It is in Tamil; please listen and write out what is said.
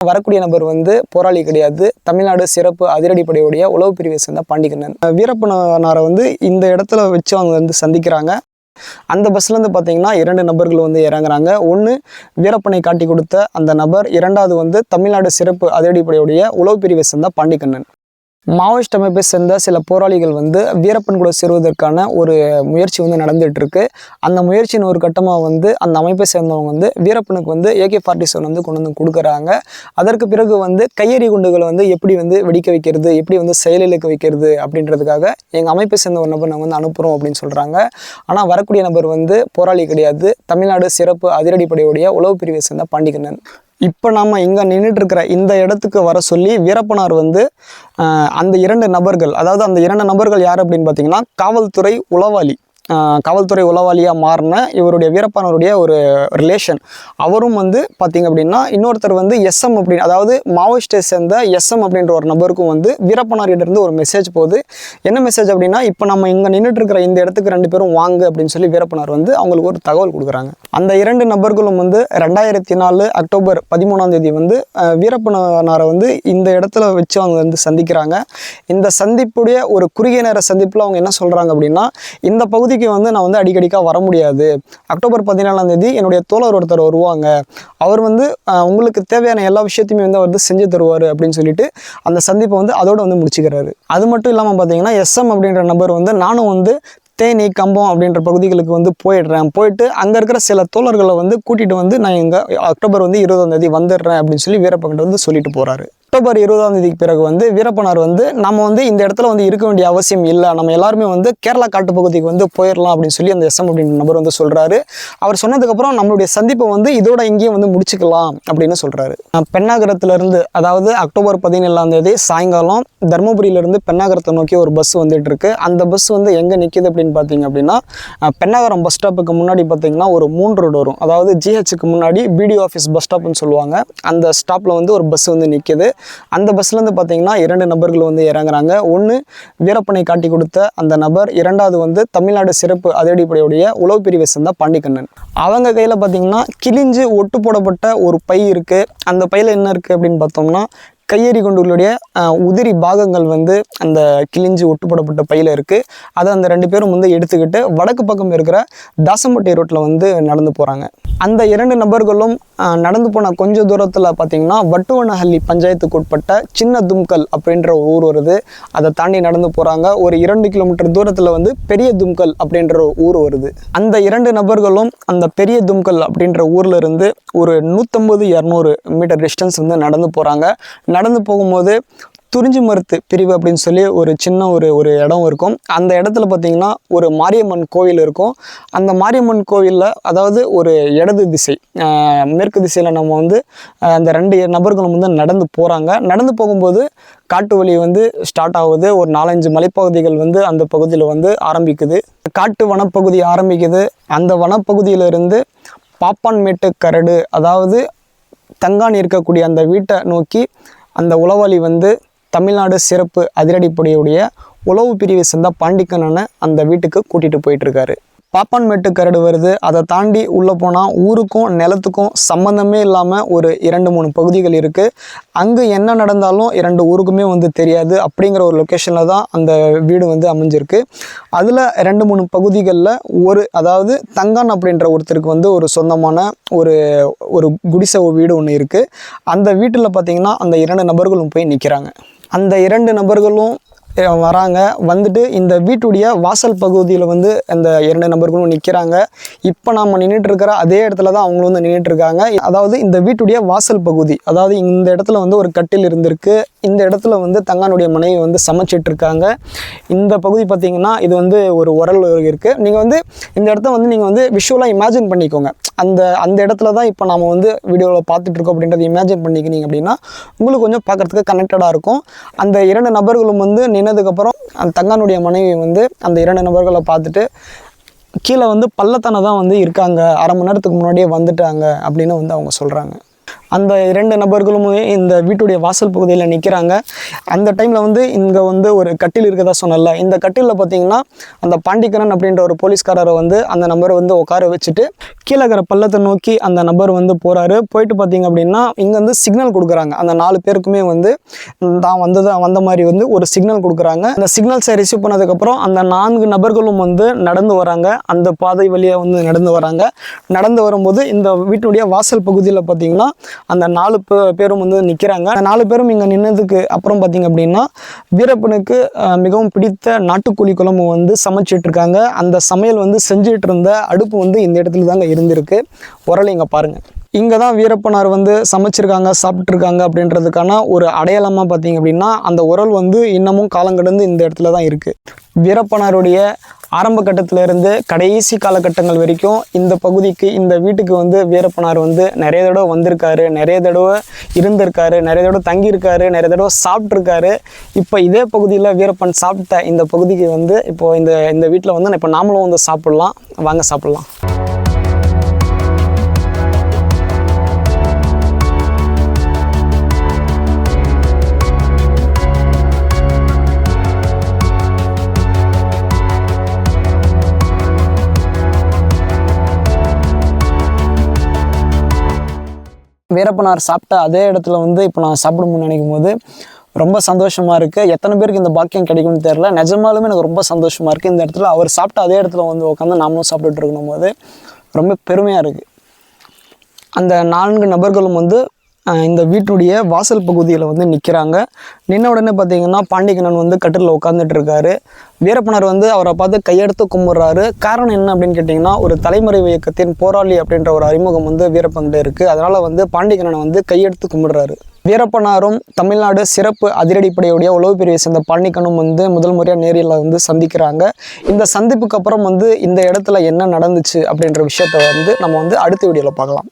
வரக்கூடிய நபர் வந்து போராளி கிடையாது. தமிழ்நாடு சிறப்பு அதிரடிப்படையுடைய உளவு பிரிவை சேர்ந்த பாண்டிக்கண்ணன். வீரப்பனாரை வந்து இந்த இடத்துல வச்சு அவங்க வந்து சந்திக்கிறாங்க. அந்த பஸ்லேருந்து பார்த்தீங்கன்னா 2 நபர்கள் வந்து இறங்குறாங்க. ஒன்று வீரப்பனை காட்டி கொடுத்த அந்த நபர், 2வது வந்து தமிழ்நாடு சிறப்பு அதிரடிப்படையுடைய உளவு பிரிவை சேர்ந்த பாண்டிக்கண்ணன். மாவோயிஸ்ட் அமைப்பை சேர்ந்த சில போராளிகள் வந்து வீரப்பன் கூட சேருவதற்கான ஒரு முயற்சி வந்து நடந்துகிட்டு இருக்கு. அந்த முயற்சியின் ஒரு கட்டமாக வந்து அந்த அமைப்பை சேர்ந்தவங்க வந்து வீரப்பனுக்கு வந்து AK-47 வந்து கொண்டு வந்து கொடுக்குறாங்க. அதற்கு பிறகு வந்து கையெறி குண்டுகளை வந்து எப்படி வந்து வெடிக்க வைக்கிறது, எப்படி வந்து செயலிழக்க வைக்கிறது அப்படின்றதுக்காக எங்கள் அமைப்பை சேர்ந்த ஒரு நபர் நாங்கள் வந்து அனுப்புகிறோம் அப்படின்னு சொல்கிறாங்க. ஆனால் வரக்கூடிய நபர் வந்து போராளி கிடையாது. தமிழ்நாடு சிறப்பு அதிரடிப்படையுடைய உளவு பிரிவை சேர்ந்த பாண்டிக்கண்ணன். இப்போ நாம் இங்கே நின்றுட்டு இருக்கிற இந்த இடத்துக்கு வர சொல்லி வீரப்பனார் வந்து அந்த 2 நபர்கள், அதாவது அந்த 2 நபர்கள் யார் அப்படின்னு பார்த்தீங்கன்னா காவல்துறை உளவாளி, காவல்துறை உளவாளியாக மாறின இவருடைய வீரப்பனாருடைய ஒரு ரிலேஷன். அவரும் வந்து பார்த்திங்க அப்படின்னா இன்னொருத்தர் வந்து SM அப்படின்னு, அதாவது மாவோயிஸ்டை சேர்ந்த SM அப்படின்ற ஒரு நபருக்கும் வந்து வீரப்பனாரிடருந்து ஒரு மெசேஜ் போகுது. என்ன மெசேஜ் அப்படின்னா, இப்போ நம்ம இங்கே நின்றுட்டு இருக்கிற இந்த இடத்துக்கு 2 பேரும் வாங்க அப்படின்னு சொல்லி வீரப்பனார் வந்து அவங்களுக்கு ஒரு தகவல் கொடுக்குறாங்க. அந்த 2 நபர்களும் வந்து 2004 அக்டோபர் 13ஆம் தேதி வந்து வீரப்பனாரை வந்து இந்த இடத்துல வச்சு அவங்க வந்து சந்திக்கிறாங்க. இந்த சந்திப்புடைய ஒரு குறுகிய நேர சந்திப்பில் அவங்க என்ன சொல்கிறாங்க அப்படின்னா, இந்த பகுதிக்கு வந்து நான் வந்து அடிக்கடிக்கா வர முடியாது. அக்டோபர் 14ஆம் தேதி என்னுடைய தோழர் ஒருத்தர் வருவாங்க. அவர் வந்து உங்களுக்கு தேவையான எல்லா விஷயத்தையுமே வந்து அவர் செஞ்சு தருவார் அப்படின்னு சொல்லிட்டு அந்த சந்திப்பை வந்து அதோடு வந்து முடிச்சுக்கிறாரு. அது மட்டும் இல்லாமல் பார்த்தீங்கன்னா SM அப்படின்ற நபர் வந்து நானும் வந்து தேனி, கம்பம் அப்படின்ற பகுதிகளுக்கு வந்து போயிட்டு அங்கே இருக்கிற சில தோழர்களை வந்து கூட்டிகிட்டு வந்து நான் இங்கே அக்டோபர் வந்து 20ஆம் தேதி வந்துடுறேன் அப்படின்னு சொல்லி வீரப்பன்கிட்ட வந்து சொல்லிட்டு போகிறாரு. அக்டோபர் 20ஆம் தேதிக்கு பிறகு வந்து வீரப்பனார் வந்து நம்ம வந்து இந்த இடத்துல வந்து இருக்க வேண்டிய அவசியம் இல்லை, நம்ம எல்லாருமே வந்து கேரளா காட்டுப்பகுதிக்கு வந்து போயிடலாம் அப்படின்னு சொல்லி அந்த SM அப்படின்ற நபர் வந்து சொல்கிறாரு. அவர் சொன்னதுக்கப்புறம் நம்மளுடைய சந்திப்பை வந்து இதோட இங்கேயும் வந்து முடிச்சுக்கலாம் அப்படின்னு சொல்கிறாரு. பெண்ணாகரத்துலேருந்து, அதாவது அக்டோபர் 17ஆம் தேதி சாயங்காலம் தர்மபுரியிலேருந்து பெண்ணாகரத்தை நோக்கி ஒரு பஸ் வந்துட்டு இருக்கு. அந்த பஸ் வந்து எங்கே நிற்கிது அப்படின்னு பார்த்தீங்க அப்படின்னா, பெண்ணாகரம் பஸ் ஸ்டாப்புக்கு முன்னாடி பார்த்தீங்கன்னா ஒரு 3 ரோடு வரும். அதாவது GHக்கு முன்னாடி BDO ஆஃபீஸ் பஸ் ஸ்டாப்னு சொல்லுவாங்க. அந்த ஸ்டாப்பில் வந்து ஒரு பஸ் வந்து நிற்கிது. அந்த பஸ்லேருந்து பார்த்தீங்கன்னா 2 நபர்கள் வந்து இறங்குறாங்க. ஒன்று வீரப்பனை காட்டி கொடுத்த அந்த நபர், 2வது வந்து தமிழ்நாடு சிறப்பு அதிரடிப்படையுடைய உளவு பிரிவை சேர்ந்த பாண்டிக்கண்ணன். அவங்க கையில் பார்த்தீங்கன்னா கிழிஞ்சு ஒட்டு போடப்பட்ட ஒரு பை இருக்குது. அந்த பையில் என்ன இருக்குது அப்படின்னு பார்த்தோம்னா, கையெறி குண்டுகளுடைய உதிரி பாகங்கள் வந்து அந்த கிழிஞ்சு ஒட்டுப்படப்பட்ட பையில் இருக்குது. அதை அந்த 2 பேரும் வந்து எடுத்துக்கிட்டு வடக்கு பக்கம் இருக்கிற தாசம்பட்டி ரோட்டில் வந்து நடந்து போகிறாங்க. அந்த 2 நபர்களும் நடந்து போன கொஞ்சம் தூரத்தில் பார்த்திங்கன்னா வட்டுவனஹள்ளி பஞ்சாயத்துக்கு உட்பட்ட சின்ன தும்கல் அப்படின்ற ஒரு ஊர் வருது. அதை தாண்டி நடந்து போகிறாங்க. ஒரு 2 கிலோமீட்டர் தூரத்தில் வந்து பெரிய தும்கல் அப்படின்ற ஒரு ஊர் வருது. அந்த 2 நபர்களும் அந்த பெரிய தும்கல் அப்படின்ற ஊரில் இருந்து ஒரு 150-200 மீட்டர் டிஸ்டன்ஸ் வந்து நடந்து போகிறாங்க. நடந்து போகும்போது துறிஞ்சி மருத்து பிரிவு அப்படின்னு சொல்லி ஒரு சின்ன ஒரு இடம் இருக்கும். அந்த இடத்துல பார்த்திங்கன்னா ஒரு மாரியம்மன் கோவில் இருக்கும். அந்த மாரியம்மன் கோவிலில், அதாவது ஒரு இடது திசை மேற்கு திசையில் நம்ம வந்து அந்த 2 நபர்களும் வந்து நடந்து போகிறாங்க. நடந்து போகும்போது காட்டு வழி வந்து ஸ்டார்ட் ஆகுது. ஒரு 4-5 மலைப்பகுதிகள் வந்து அந்த பகுதியில் வந்து ஆரம்பிக்குது. காட்டு வனப்பகுதி ஆரம்பிக்குது. அந்த வனப்பகுதியிலிருந்து பாப்பான்மேட்டு கரடு, அதாவது தங்கான் இருக்கக்கூடிய அந்த வீட்டை நோக்கி அந்த உளவாளி வந்து தமிழ்நாடு சிறப்பு அதிரடிப்படையுடைய உளவு பிரிவை சேர்ந்த பாண்டிக்கண்ணனை அந்த வீட்டுக்கு கூட்டிகிட்டு போயிட்டுருக்காரு. பாப்பான்மேட்டு கரடு வருது. அதை தாண்டி உள்ளே போனால் ஊருக்கும் நிலத்துக்கும் சம்மந்தமே இல்லாமல் ஒரு 2-3 பகுதிகள் இருக்குது. அங்கே என்ன நடந்தாலும் 2 ஊருக்குமே வந்து தெரியாது. அப்படிங்கிற ஒரு லொக்கேஷனில் தான் அந்த வீடு வந்து அமைஞ்சிருக்கு. அதில் 2-3 பகுதிகளில் அதாவது தங்கான் அப்படின்ற ஒருத்தருக்கு வந்து ஒரு சொந்தமான ஒரு குடிசை வீடு ஒன்று இருக்குது. அந்த வீட்டில் பார்த்திங்கன்னா அந்த 2 நபர்களும் போய் நிற்கிறாங்க. அந்த 2 நபர்களும் வராங்க. வந்துட்டு இந்த வீட்டுடைய வாசல் பகுதியில் வந்து அந்த 2 நபர்களும் நிற்கிறாங்க. இப்போ நம்ம நின்றுட்டு இருக்கிற அதே இடத்துல தான் அவங்களும் வந்து நின்றுட்டு இருக்காங்க. அதாவது இந்த வீட்டுடைய வாசல் பகுதி, அதாவது இந்த இடத்துல வந்து ஒரு கட்டில் இருந்திருக்கு. இந்த இடத்துல வந்து தங்கானுடைய மனைவி வந்து சமைச்சிட்டு இருக்காங்க. இந்த பகுதி பார்த்திங்கன்னா இது வந்து ஒரு உரல் இருக்குது. நீங்கள் வந்து இந்த இடத்த வந்து நீங்கள் வந்து விஷுவலாக இமேஜின் பண்ணிக்கோங்க. அந்த இடத்துல தான் இப்போ நம்ம வந்து வீடியோவில் பார்த்துட்ருக்கோம் அப்படின்றத இமேஜின் பண்ணிக்கினீங்க அப்படின்னா உங்களுக்கு கொஞ்சம் பார்க்குறதுக்கு கனெக்டடாக இருக்கும். அந்த 2 நபர்களும் வந்து நின்னதுக்கப்புறம் அந்த தங்கானுடைய மனைவி வந்து அந்த 2 நபர்களை பார்த்துட்டு கீழே வந்து பள்ளத்தானே தான் வந்து இருக்காங்க, 1/2 மணி நேரத்துக்கு முன்னாடியே வந்துட்டாங்க அப்படின்னு வந்து அவங்க சொல்கிறாங்க. அந்த 2 நபர்களும் இந்த வீட்டுடைய வாசல் பகுதியில் நிற்கிறாங்க. அந்த டைமில் வந்து இங்கே வந்து ஒரு கட்டில் இருக்கதா சொன்னல, இந்த கட்டிலில் பார்த்தீங்கன்னா அந்த பாண்டிக்கண்ணன் அப்படின்ற ஒரு போலீஸ்காரரை வந்து அந்த நபரை வந்து உட்கார வச்சுட்டு கீழே இருக்கிற பள்ளத்தை நோக்கி அந்த நபர் வந்து போகிறாரு. போயிட்டு பார்த்தீங்க அப்படின்னா இங்கே வந்து சிக்னல் கொடுக்குறாங்க. அந்த 4 பேருக்குமே வந்து தான் வந்த மாதிரி வந்து ஒரு சிக்னல் கொடுக்குறாங்க. அந்த சிக்னல்ஸை ரிசீவ் பண்ணதுக்கப்புறம் அந்த 4 நபர்களும் வந்து நடந்து வராங்க. அந்த பாதை வழியாக வந்து நடந்து வராங்க. நடந்து வரும்போது இந்த வீட்டுடைய வாசல் பகுதியில் பார்த்தீங்கன்னா அந்த 4 பேரும் வந்து நிற்கிறாங்க. அந்த 4 பேரும் இங்கே நின்னதுக்கு அப்புறம் பார்த்தீங்க அப்படின்னா வீரப்பனுக்கு மிகவும் பிடித்த நாட்டுக்கோழி குழம்பு வந்து சமைச்சிட்டு இருக்காங்க. அந்த சமையல் வந்து செஞ்சுட்டு இருந்த அடுப்பு வந்து இந்த இடத்துல தாங்க இருந்திருக்கு. உரலை இங்கே பாருங்கள். இங்கே தான் வீரப்பனார் வந்து சமைச்சிருக்காங்க, சாப்பிட்ருக்காங்க அப்படின்றதுக்கான ஒரு அடையாளமாக பார்த்தீங்க அப்படின்னா அந்த உரல் வந்து இன்னமும் காலங்கடந்து இந்த இடத்துல தான் இருக்குது. வீரப்பனாருடைய ஆரம்ப கட்டத்திலேருந்து கடைசி காலகட்டங்கள் வரைக்கும் இந்த பகுதிக்கு, இந்த வீட்டுக்கு வந்து வீரப்பனார் வந்து நிறைய தடவை வந்திருக்காரு, நிறைய தடவை இருந்திருக்காரு, நிறைய தடவை தங்கியிருக்காரு, நிறைய தடவை சாப்பிட்ருக்காரு. இப்போ இதே பகுதியில் வீரப்பன் சாப்பிட்ட இந்த பகுதிக்கு வந்து இப்போது இந்த வீட்டில் வந்து இப்போ நாமளும் வந்து சாப்பிட்லாம். வாங்க சாப்பிட்லாம். வீரப்பனார் சாப்பிட்ட அதே இடத்துல வந்து இப்போ நான் சாப்பிடணும்னு நினைக்கும் போது ரொம்ப சந்தோஷமாக இருக்குது. எத்தனை பேருக்கு இந்த பாக்கியம் கிடைக்கும்னு தெரில. நிஜமாலுமே எனக்கு ரொம்ப சந்தோஷமாக இருக்குது. இந்த இடத்துல அவர் சாப்பிட்ட அதே இடத்துல வந்து உட்காந்து நாமளும் சாப்பிட்டுட்டு இருக்கணும் போது ரொம்ப பெருமையாக இருக்குது. அந்த 4 நபர்களும் வந்து இந்த வீட்டுடைய வாசல் பகுதியில் வந்து நிற்கிறாங்க. நின்ன உடனே பார்த்தீங்கன்னா பாண்டிக்கண்ணன் வந்து கட்டிலில் உட்காந்துட்டு இருக்காரு. வீரப்பனார் வந்து அவரை பார்த்து கையெடுத்து கும்பிட்றாரு. காரணம் என்ன அப்படின்னு கேட்டிங்கன்னா ஒரு தலைமறைவு இயக்கத்தின் போராளி அப்படின்ற ஒரு அறிமுகம் வந்து வீரப்பன்கிட்ட இருக்குது. அதனால் வந்து பாண்டிக்கண்ணனை வந்து கையெடுத்து கும்பிட்றாரு. வீரப்பனாரும் தமிழ்நாடு சிறப்பு அதிரடிப்படையுடைய உளவு பிரிவை சேர்ந்த பாண்டிக்கண்ணும் வந்து முதல் முறையாக நேரில் வந்து சந்திக்கிறாங்க. இந்த சந்திப்புக்கு அப்புறம் வந்து இந்த இடத்துல என்ன நடந்துச்சு அப்படின்ற விஷயத்த வந்து நம்ம வந்து அடுத்த வீடியோவில் பார்க்கலாம்.